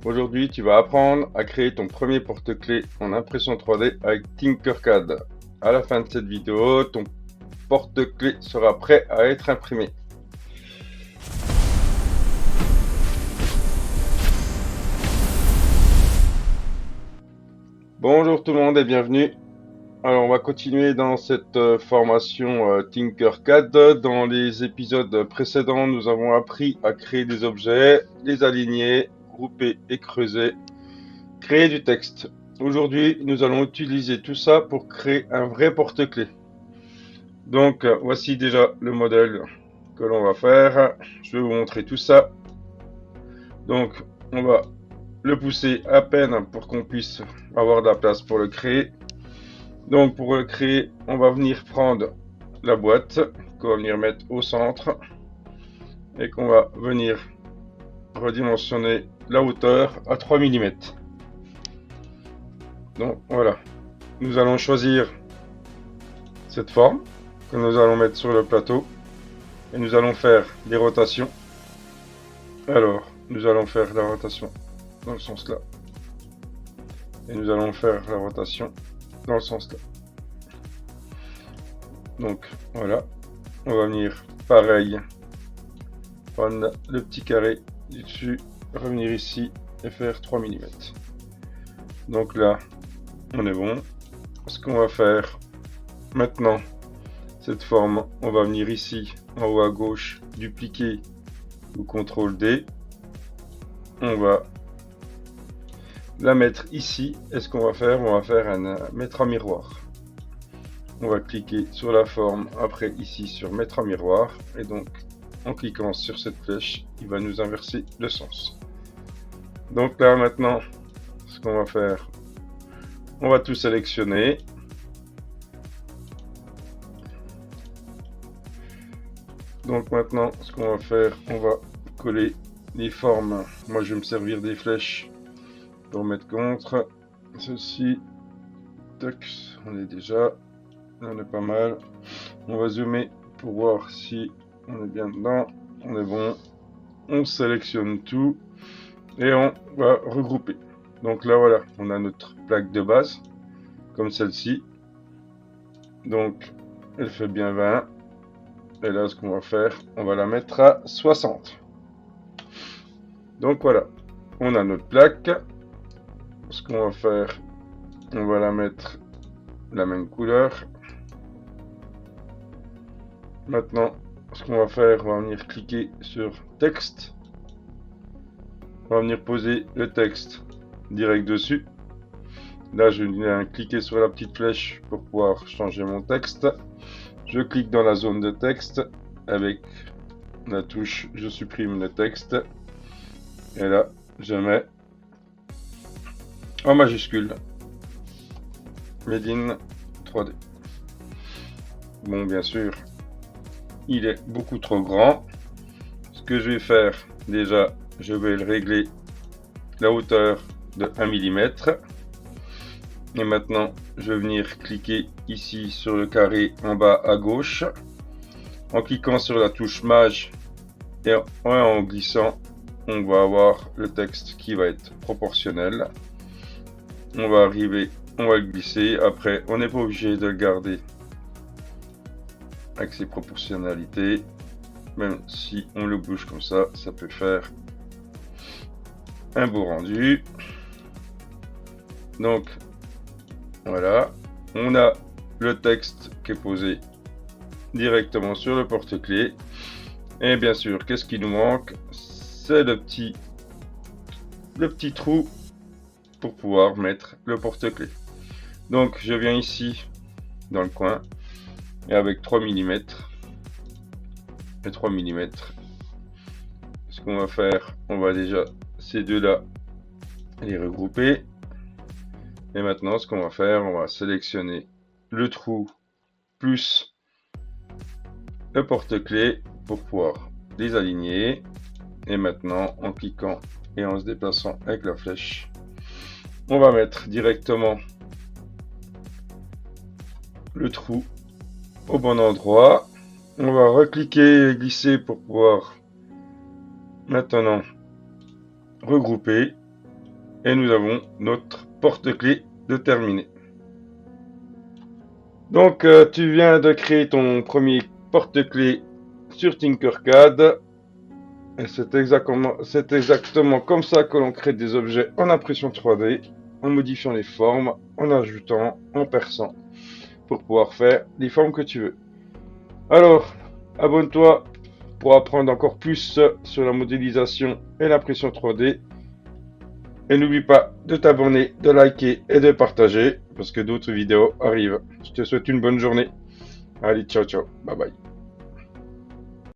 Aujourd'hui, tu vas apprendre à créer ton premier porte-clés en impression 3D avec Tinkercad. À la fin de cette vidéo, ton porte-clés sera prêt à être imprimé. Bonjour tout le monde et bienvenue. Alors, on va continuer dans cette formation Tinkercad. Dans les épisodes précédents, nous avons appris à créer des objets, les aligner, grouper et creuser, créer du texte. Aujourd'hui, nous allons utiliser tout ça pour créer un vrai porte-clés. Donc, voici déjà le modèle que l'on va faire. Je vais vous montrer tout ça. Donc, on va le pousser à peine pour qu'on puisse avoir de la place pour le créer. Donc, pour le créer, on va venir prendre la boîte qu'on va venir mettre au centre et qu'on va venir redimensionner la hauteur à 3 mm. Donc, voilà. Nous allons choisir cette forme que nous allons mettre sur le plateau et nous allons faire des rotations. Alors, nous allons faire la rotation dans le sens là. Et nous allons faire la rotation dans le sens là. Donc, voilà. On va venir pareil. Prendre le petit carré du dessus, revenir ici et faire 3 mm. Donc là, on est bon. Ce qu'on va faire maintenant, cette forme, on va venir ici en haut à gauche, dupliquer ou CTRL D. On va la mettre ici. Et ce qu'on va faire, on va faire mettre en miroir. On va cliquer sur la forme, après ici sur mettre en miroir. Et donc, en cliquant sur cette flèche, il va nous inverser le sens. Donc là, maintenant, ce qu'on va faire, on va tout sélectionner. Donc maintenant, ce qu'on va faire, on va coller les formes. Moi, je vais me servir des flèches pour mettre contre. Ceci, tac, on est déjà, on est pas mal. On va zoomer pour voir si on est bien dedans. On est bon. On sélectionne tout et on va regrouper. Donc là, voilà, on a notre plaque de base, comme celle-ci. Donc, elle fait bien 20. Et là, ce qu'on va faire, on va la mettre à 60. Donc voilà, on a notre plaque. Ce qu'on va faire, on va la mettre la même couleur. Maintenant, ce qu'on va faire, on va venir cliquer sur texte. On va venir poser le texte direct dessus. Là, je viens cliquer sur la petite flèche pour pouvoir changer mon texte. Je clique dans la zone de texte avec la touche je supprime le texte. Et là, je mets en majuscule Made in 3D. Bon, bien sûr, il est beaucoup trop grand. Ce que je vais faire, déjà, je vais le régler la hauteur de 1 mm. Et maintenant, je vais venir cliquer ici sur le carré en bas à gauche. En cliquant sur la touche Maj et en glissant, on va avoir le texte qui va être proportionnel. On va arriver, on va le glisser. Après, on n'est pas obligé de le garder avec ses proportionnalités. Même si on le bouge comme ça, ça peut faire un beau rendu. Donc, voilà. On a le texte qui est posé directement sur le porte-clés. Et bien sûr, qu'est-ce qui nous manque? C'est le petit trou pour pouvoir mettre le porte-clés. Donc, je viens ici dans le coin et avec 3 mm et 3 mm, ce qu'on va faire, on va déjà ces deux-là les regrouper. Et maintenant, ce qu'on va faire, on va sélectionner le trou plus le porte-clés pour pouvoir les aligner. Et maintenant, en cliquant et en se déplaçant avec la flèche, on va mettre directement le trou au bon endroit. On va recliquer et glisser pour pouvoir maintenant regrouper. Et nous avons notre porte-clés de terminé. Donc, tu viens de créer ton premier porte-clés sur Tinkercad. Et c'est exactement comme ça que l'on crée des objets en impression 3D, en modifiant les formes, en ajoutant, en perçant, pour pouvoir faire les formes que tu veux. Alors, abonne-toi pour apprendre encore plus sur la modélisation et l'impression 3D. Et n'oublie pas de t'abonner, de liker et de partager, parce que d'autres vidéos arrivent. Je te souhaite une bonne journée. Allez, ciao, ciao. Bye bye.